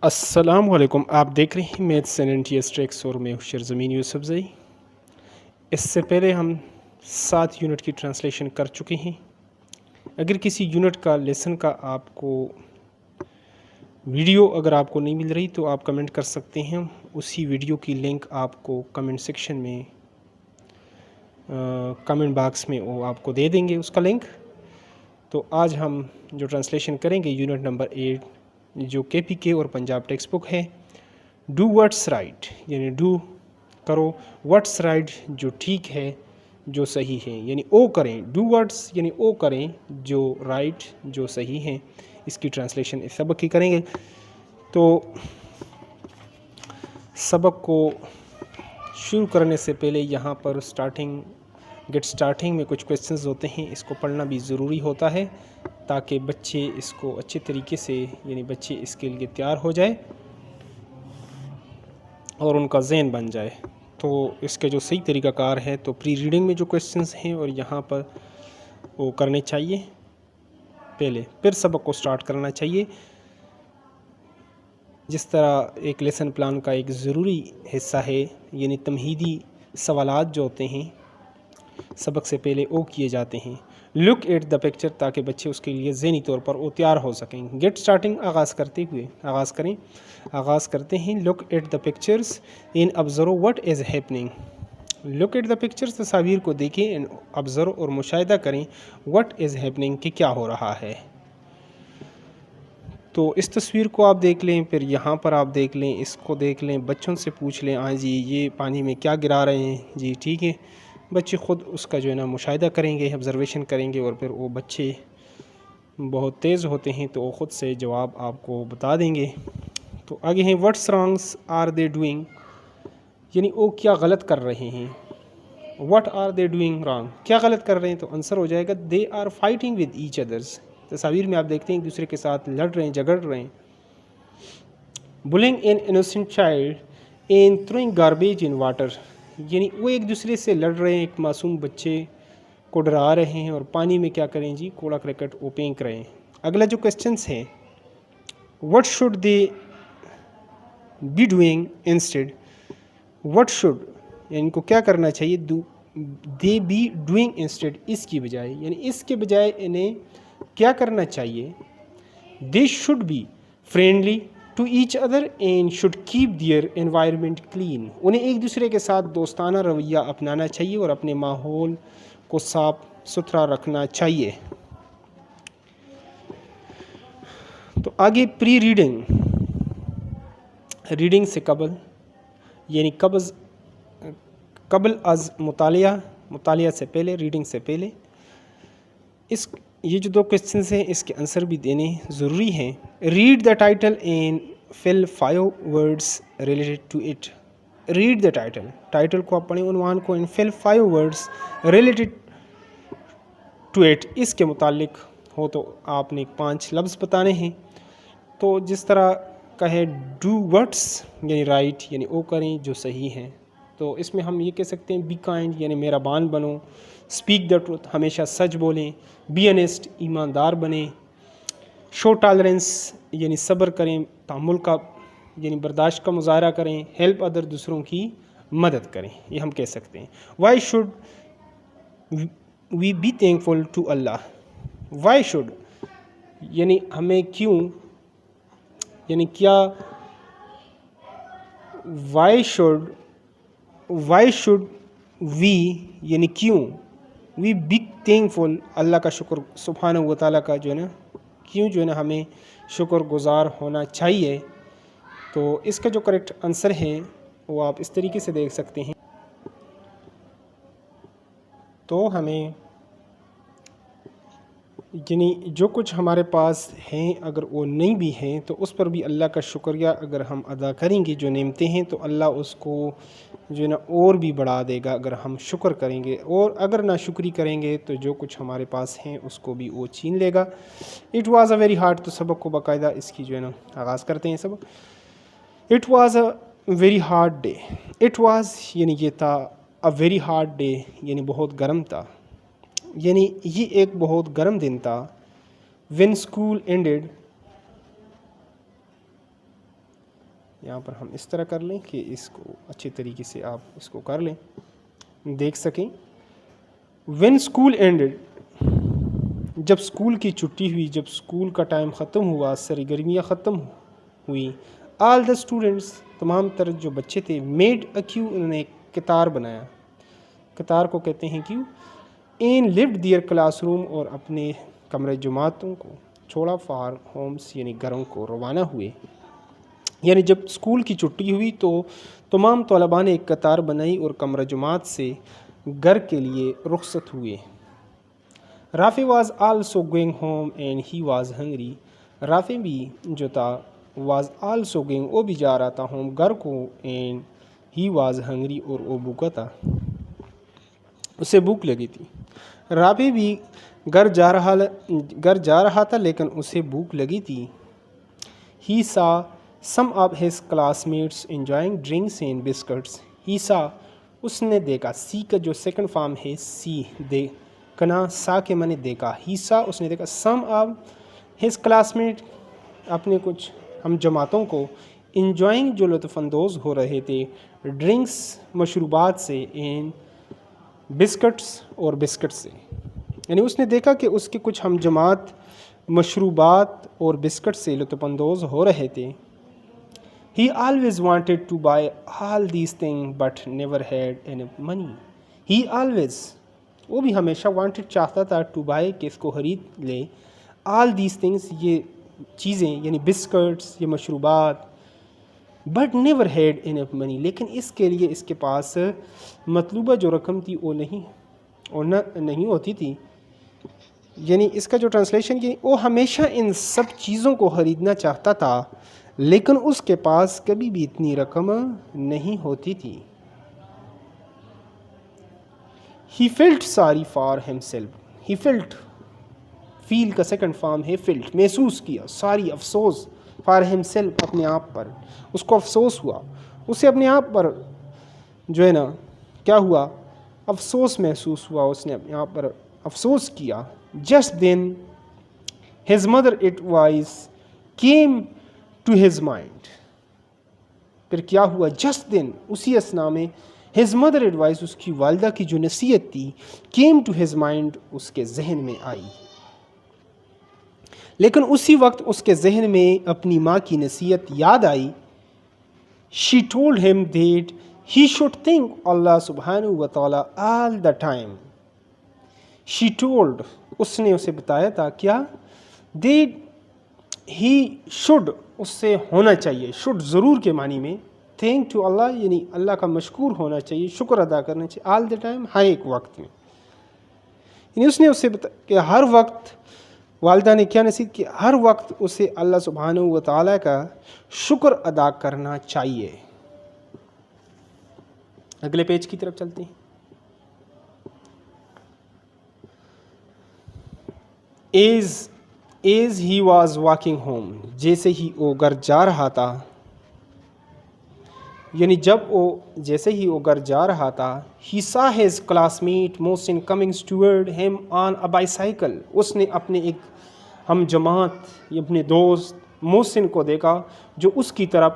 السلام علیکم، آپ دیکھ رہے ہیں میتھس اینڈ NTS ٹریکس اور میں ہوشر زمین یوسف زئی۔ اس سے پہلے ہم 7 یونٹ کی ٹرانسلیشن کر چکے ہیں۔ اگر کسی یونٹ کا لیسن کا آپ کو ویڈیو اگر آپ کو نہیں مل رہی تو آپ کمنٹ کر سکتے ہیں، اسی ویڈیو کی لنک آپ کو کمنٹ سیکشن میں کمنٹ باکس میں وہ آپ کو دے دیں گے اس کا لنک۔ تو آج ہم جو ٹرانسلیشن کریں گے یونٹ نمبر 8 جو KPK اور پنجاب ٹیکسٹ بک ہے، ڈو واٹس رائٹ، یعنی ڈو کرو، واٹس رائٹ جو ٹھیک ہے، جو صحیح ہے، یعنی او کریں، ڈو واٹس یعنی او کریں جو رائٹ جو صحیح ہیں۔ اس کی ٹرانسلیشن اس سبق کی کریں گے۔ تو سبق کو شروع کرنے سے پہلے یہاں پر گیٹ سٹارٹنگ میں کچھ کویسچنز ہوتے ہیں، اس کو پڑھنا بھی ضروری ہوتا ہے تاکہ بچے اس کو اچھے طریقے سے یعنی بچے اس کے لیے تیار ہو جائے اور ان کا ذہن بن جائے۔ تو اس کے جو صحیح طریقہ کار ہے تو پری ریڈنگ میں جو کویسچنز ہیں اور یہاں پر وہ کرنے چاہیے پہلے، پھر سبق کو سٹارٹ کرنا چاہیے۔ جس طرح ایک لیسن پلان کا ایک ضروری حصہ ہے، یعنی تمہیدی سوالات جو ہوتے ہیں سبق سے پہلے وہ کیے جاتے ہیں۔ لک ایٹ دا پکچر تاکہ بچے اس کے لیے ذہنی طور پر وہ تیار ہو سکیں۔ گیٹ سٹارٹنگ آغاز کرتے ہیں۔ Look at the pictures and observe what is happening. Look at the pictures, تصاویر کو دیکھیں، اینڈ آبزرو اور مشاہدہ کریں، واٹ از ہیپننگ کہ کیا ہو رہا ہے۔ تو اس تصویر کو آپ دیکھ لیں، پھر یہاں پر آپ دیکھ لیں، اس کو دیکھ لیں، بچوں سے پوچھ لیں، ہاں جی یہ پانی میں کیا گرا رہے ہیں جی، ٹھیک ہے۔ بچے خود اس کا جو ہے نا مشاہدہ کریں گے، آبزرویشن کریں گے، اور پھر وہ بچے بہت تیز ہوتے ہیں تو وہ خود سے جواب آپ کو بتا دیں گے۔ تو آگے ہیں what's wrongs are they doing, یعنی وہ کیا غلط کر رہے ہیں۔ What are they doing wrong, کیا غلط کر رہے ہیں، تو آنسر ہو جائے گا they are fighting with each others. تصاویر میں آپ دیکھتے ہیں ایک دوسرے کے ساتھ لڑ رہے ہیں، جھگڑ رہے ہیں۔ Bullying an innocent child and throwing garbage in water, یعنی وہ ایک دوسرے سے لڑ رہے ہیں، ایک معصوم بچے کو ڈرا رہے ہیں اور پانی میں کیا کریں جی، کوڑا کرکٹ وہ پھینک رہے ہیں۔ اگلا جو کویسچنس ہے، what should they be doing instead، what should یعنی ان کو کیا کرنا چاہیے، they be doing instead اس کی بجائے، یعنی اس کے بجائے انہیں کیا کرنا چاہیے۔ they should be friendly to each other and should keep their environment clean، انہیں ایک دوسرے کے ساتھ دوستانہ رویہ اپنانا چاہیے اور اپنے ماحول کو صاف ستھرا رکھنا چاہیے۔ تو آگے پری ریڈنگ سے قبل، یعنی قبل از مطالعہ سے پہلے، ریڈنگ سے پہلے یہ جو 2 کویسچنز ہیں اس کے آنسر بھی دینے ضروری ہیں۔ Read the title and fill 5 words related to it, read the title کو آپ پڑھیں، عنوان کو، and fill 5 words related to it, اس کے متعلق ہو تو آپ نے 5 لفظ بتانے ہیں۔ تو جس طرح کا ہے ڈو واٹس یعنی رائٹ، یعنی او کریں جو صحیح ہیں، تو اس میں ہم یہ کہہ سکتے ہیں بی کائنڈ یعنی مہربان بنو، اسپیک دا ٹروتھ ہمیشہ سچ بولیں، بی آنیسٹ ایماندار بنیں، شو ٹالرنس یعنی صبر کریں، تحمل کا یعنی برداشت کا مظاہرہ کریں، ہیلپ ادر دوسروں کی مدد کریں، یہ ہم کہہ سکتے ہیں۔ Why should we be thankful to Allah, why should یعنی ہمیں کیوں، یعنی کیا، وائی شوڈ وی یعنی کیوں، وی بی تھینکفل اللہ کا شکر سبحانہ و تعالیٰ کا جو ہے نا، کیوں جو ہے نا ہمیں شکر گزار ہونا چاہیے۔ تو اس کا جو کریکٹ آنسر ہے وہ آپ اس طریقے سے دیکھ سکتے ہیں۔ تو ہمیں یعنی جو کچھ ہمارے پاس ہیں اگر وہ نہیں بھی ہیں تو اس پر بھی اللہ کا شکریہ اگر ہم ادا کریں گے، جو نعمتیں ہیں تو اللہ اس کو جو ہے نا اور بھی بڑھا دے گا اگر ہم شکر کریں گے، اور اگر نہ شکری کریں گے تو جو کچھ ہمارے پاس ہیں اس کو بھی وہ چھین لے گا۔ It was a very hard, تو سبق کو باقاعدہ اس کی جو ہے نا آغاز کرتے ہیں سبق۔ It was a very hard day, it was یعنی یہ تھا، اے ویری ہارڈ ڈے یعنی بہت گرم تھا، یعنی یہ ایک بہت گرم دن تھا۔ when school ended یہاں پر ہم اس طرح کر لیں کہ اس کو اچھے طریقے سے آپ اس کو کر لیں، دیکھ سکیں. وین اسکول اینڈڈ، جب اسکول کی چھٹی ہوئی، جب اسکول کا ٹائم ختم ہوا، سرگرمیاں ختم ہوئی، آل دا اسٹوڈنٹس، تمام تر جو بچے تھے، میڈ اے کیو، انہوں نے ایک قطار بنایا. قطار کو کہتے ہیں queue. And left their classroom روم، اور اپنے کمرے جماعتوں کو چھوڑا، فار ہومس یعنی گھروں کو روانہ ہوئے. یعنی جب اسکول کی چھٹی ہوئی تو تمام طلباء نے ایک قطار بنائی اور کمرہ جماعت سے گھر کے لیے رخصت ہوئے. Rafe was also going home and he was hungry. Rafe بھی جو تھا، واز آلسو گوئنگ، وہ بھی جا رہا تھا، ہوم گھر کو، اینڈ ہی واز ہنگری، اور وہ بھوکا تھا، اسے بھوک لگی تھی. رافع بھی گھر جا رہا تھا لیکن اسے بھوک لگی تھی. He saw some of his classmates enjoying drinks and biscuits. He saw, اس نے دیکھا، سی کا جو سیکنڈ فارم ہے سی، دیکھنا، سا کے معنی دیکھا. ہی سا، اس نے دیکھا، سم آف ہز کلاس میٹ، اپنے کچھ ہم جماعتوں کو، انجوائنگ، جو لطف اندوز ہو رہے تھے، ڈرنکس، مشروبات سے، اینڈ بسکٹس، اور بسکٹ سے. یعنی اس نے دیکھا کہ اس کے کچھ ہم جماعت مشروبات اور بسکٹ سے لطف اندوز ہو رہے تھے. He always wanted to buy all these things but never had enough money. He always، وہ بھی ہمیشہ wanted، چاہتا تھا، to buy، کہ اس کو خرید لے، all these things، یہ چیزیں، یعنی بسکٹس، یہ مشروبات، but never had enough money، لیکن اس کے لیے اس کے پاس مطلوبہ جو رقم تھی وہ نہیں ہوتی تھی. یعنی اس کا جو ٹرانسلیشن کی، وہ ہمیشہ ان سب چیزوں کو خریدنا چاہتا تھا لیکن اس کے پاس کبھی بھی اتنی رقم نہیں ہوتی تھی. He felt sorry for himself. He felt، feel کا سیکنڈ فارم ہے felt، محسوس کیا، sorry، افسوس، for himself، اپنے آپ پر، اس کو افسوس ہوا، اسے اپنے آپ پر جو ہے نا کیا ہوا، افسوس محسوس ہوا، اس نے اپنے آپ پر افسوس کیا. Just then his mother advice came to his mind. پھر کیا ہوا، just then، اسی اثناء میں، his mother advice، اس کی والدہ کی جو نصیحت تھی، came to his mind، اس کے ذہن میں آئی. لیکن اسی وقت اس کے ذہن میں اپنی ماں کی نصیحت یاد آئی. She told him that he should think Allah subhanahu wa ta'ala all the time. She told، اس نے اسے بتایا تھا، کیا، that he should، اس سے ہونا چاہیے، should ضرور کے معنی میں، thank to Allah یعنی اللہ کا مشکور ہونا چاہیے، شکر ادا کرنا چاہیے، all the time، ہر ایک وقت میں. یعنی اس نے اسے بتایا کہ ہر وقت، والدہ نے کیا نصیحت کی، ہر وقت اسے اللہ سبحانہ و تعالیٰ کا شکر ادا کرنا چاہیے. اگلے پیج کی طرف چلتے ہیں. As he was walking home، جیسے ہی وہ گھر جا رہا تھا، یعنی جیسے ہی وہ گھر جا رہا تھا، he saw his classmate Mohsin coming toward him on a bicycle، اس نے اپنے ایک ہم جماعت، اپنے دوست محسن کو دیکھا جو اس کی طرف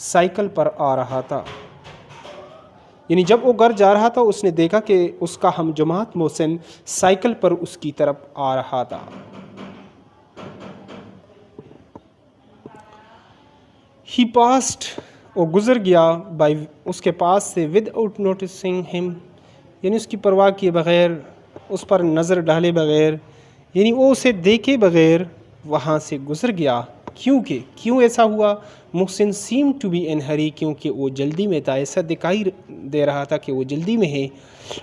سائیکل پر آ رہا تھا. یعنی جب وہ گھر جا رہا تھا اس نے دیکھا کہ اس کا ہم جماعت محسن سائیکل پر اس کی طرف آ رہا تھا. He passed، وہ گزر گیا، by، اس کے پاس سے، without noticing him، یعنی اس کی پرواہ کیے بغیر، اس پر نظر ڈالے بغیر، یعنی وہ اسے دیکھے بغیر وہاں سے گزر گیا. کیوں ایسا ہوا، محسن seemed to be in hurry، کیونکہ وہ جلدی میں تھا، ایسا دکھائی دے رہا تھا کہ وہ جلدی میں ہے.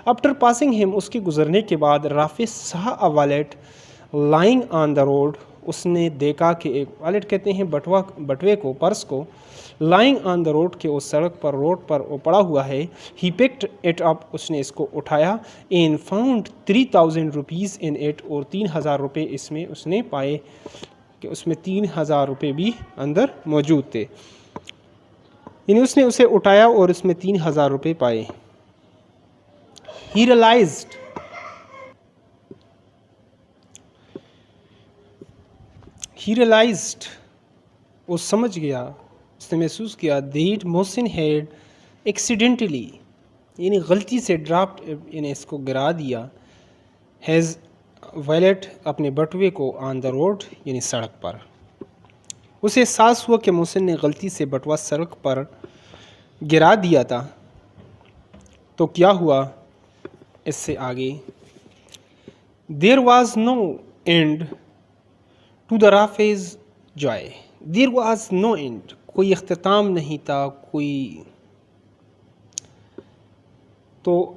after passing him، اس کے گزرنے کے بعد، رافع saw a wallet lying on the road، اس نے دیکھا کہ ایک والٹ کہتے ہیں بٹوے کو، پرس کو، lying on the road، کہ وہ سڑک پر، روڈ پر وہ پڑا ہوا ہے. he picked it up، اس نے اس کو اٹھایا، and found 3000 rupees in it، اور 3000 روپے اس میں اس نے پائے، کہ اس میں 3000 روپے بھی اندر موجود تھے. یعنی اس نے اسے اٹھایا اور اس میں 3000 روپے پائے. he realized، وہ سمجھ گیا، اس نے محسوس کیا دیٹ محسن ہیڈ ایکسیڈنٹلی یعنی غلطی سے ڈراپڈ یعنی اس کو گرا دیا ہیز ویلٹ اپنے بٹوے کو آن دا روڈ یعنی سڑک پر. اسے احساس ہوا کہ محسن نے غلطی سے بٹوا سڑک پر گرا دیا تھا. تو کیا ہوا اس سے آگے there was no end to the Rafe's joy. There was no end کوئی اختتام نہیں تھا کوئی تو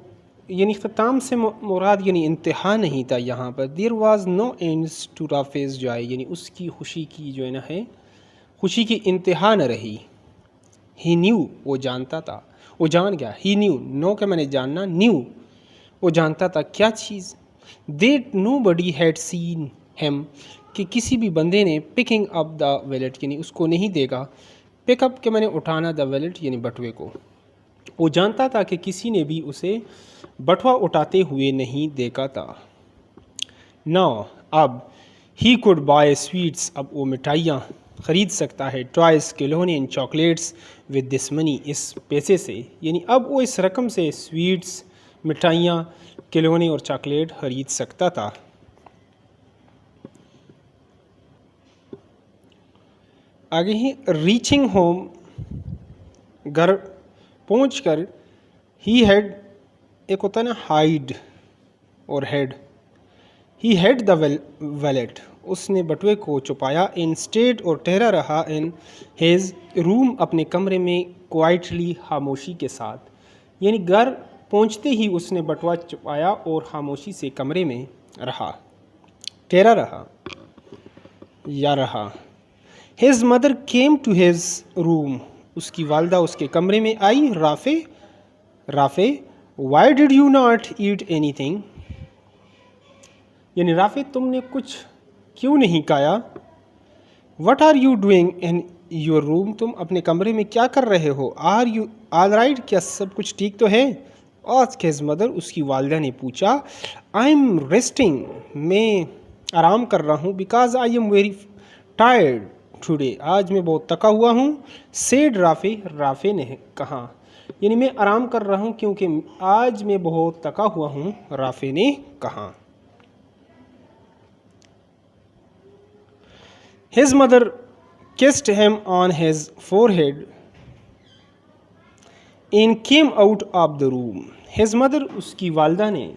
یعنی اختتام سے مراد یعنی انتہا نہیں تھا یہاں پر. There was no ends to Rafe's joy یعنی اس کی خوشی کی جو ہے نا ہے خوشی کی انتہا نہ رہی. ہی نیو وہ جانتا تھا وہ جان گیا. ہی نیو نو کہ میں نے جاننا نیو وہ جانتا تھا کیا چیز that nobody had seen him کہ کسی بھی بندے نے پکنگ اپ دا ویلٹ یعنی اس کو نہیں دیکھا. پک اپ کہ میں نے اٹھانا دا ویلٹ یعنی بٹوے کو. وہ جانتا تھا کہ کسی نے بھی اسے بٹوا اٹھاتے ہوئے نہیں دیکھا تھا. ناؤ اب ہی کوڈ بائی سویٹس اب وہ مٹھائیاں خرید سکتا ہے. ٹوائز کھلونے اینڈ چاکلیٹس ود دس منی اس پیسے سے یعنی اب وہ اس رقم سے سویٹس مٹھائیاں کھلونے اور چاکلیٹ خرید سکتا تھا. آگے ہی ریچنگ ہوم گھر پہنچ کر ہی ہیڈ ایک ہوتا ہے نا ہائیڈ اور hid he hid the wallet اس نے بٹوے کو چھپایا. ان اسٹیٹ اور ٹھہرا رہا ان ہیز روم اپنے کمرے میں کوائٹلی خاموشی کے ساتھ یعنی گھر پہنچتے ہی اس نے بٹوا چھپایا اور خاموشی سے کمرے میں رہا ٹھہرا رہا یا رہا. His mother came to his room اس کی والدہ اس کے کمرے میں آئی. Rafe why did you not eat اینی تھنگ یعنی رافے تم نے کچھ کیوں نہیں کھایا. What are you doing in your room تم اپنے کمرے میں کیا کر رہے ہو. آر یو آل رائٹ کیا سب کچھ ٹھیک تو ہے. آسک ہیز مدر اس کی والدہ نے پوچھا. آئی ایم ریسٹنگ میں آرام کر رہا ہوں. Because I am very tired today آج میں بہت تھکا ہوا ہوں. سیڈ رافے نے کہا یعنی میں آرام کر رہا ہوں کیونکہ آج میں بہت تھکا ہوا ہوں رافے نے کہا. His mother kissed him on his forehead and came out of the room. His mother اس کی والدہ نے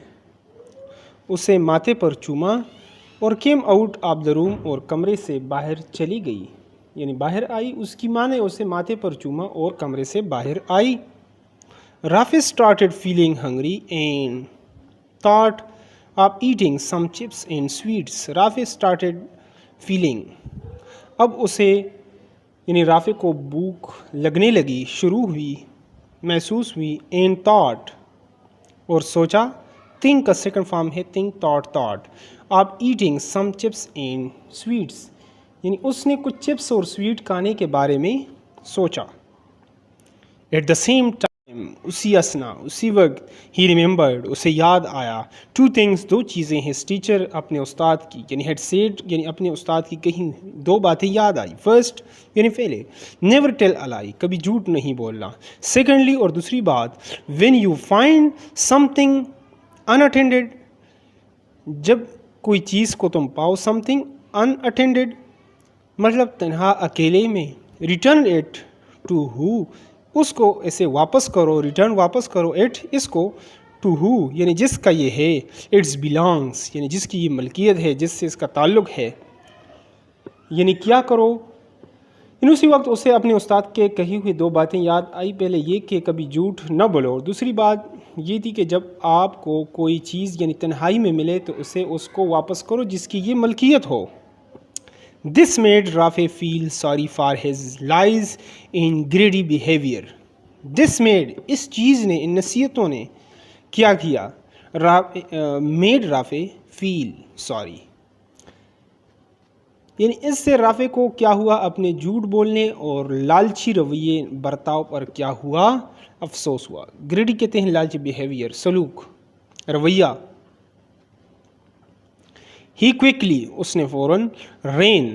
اسے ماتھے پر چوما اور came out of the room اور کمرے سے باہر چلی گئی یعنی باہر آئی. اس کی ماں نے اسے ماتھے پر چوما اور کمرے سے باہر آئی. Rafi started feeling hungry and thought of eating some chips and sweets. Rafi started feeling اب اسے یعنی رافی کو بھوک لگنے لگی شروع ہوئی محسوس ہوئی. اینڈ تھاٹ اور سوچا. تھنک کا سیکنڈ فارم ہے think thought of eating some chips and sweets یعنی اس نے کچھ چپس اور سویٹ کھانے کے بارے میں سوچا. ایٹ دا سیم ٹائم اسی اسنا اسی وقت ہی ریممبرڈ اسے یاد آیا. ٹو تھنگس دو چیزیں ہز ٹیچر اپنے استاد کی یعنی ہیڈ سیڈ یعنی اپنے استاد کی کہیں دو باتیں یاد آئی. فرسٹ یعنی پہلے نیور ٹیل اے لائی کبھی جھوٹ نہیں بولنا. سیکنڈلی اور دوسری بات when you find some thing in attended جب کوئی چیز کو تم پاؤ. سم تھنگ ان اٹینڈیڈ مطلب تنہا اکیلے میں. ریٹرن ایٹ ٹو ہو اس کو اسے واپس کرو. ریٹرن واپس کرو ایٹ اس کو ٹو ہو یعنی جس کا یہ ہے. اٹس بلانگس یعنی جس کی یہ ملکیت ہے جس سے اس کا تعلق ہے. یعنی کیا کرو یعنی اسی وقت اسے اپنے استاد کے کہی ہوئی دو باتیں یاد آئی. پہلے یہ کہ کبھی جھوٹ نہ بولو اور دوسری بات یہ تھی کہ جب آپ کو کوئی چیز یعنی تنہائی میں ملے تو اسے اس کو واپس کرو جس کی یہ ملکیت ہو. This made Rafi feel sorry for his lies in greedy behaviour. This made اس چیز نے ان نصیحتوں نے کیا میڈ رافی فیل سوری یعنی اس سے رافی کو کیا ہوا اپنے جھوٹ بولنے اور لالچی رویے برتاؤ پر کیا ہوا افسوس ہوا. گریڈی کہتے ہیں لالچی بیہیویئر سلوک رویہ. ہی کوئکلی اس نے فوراً رین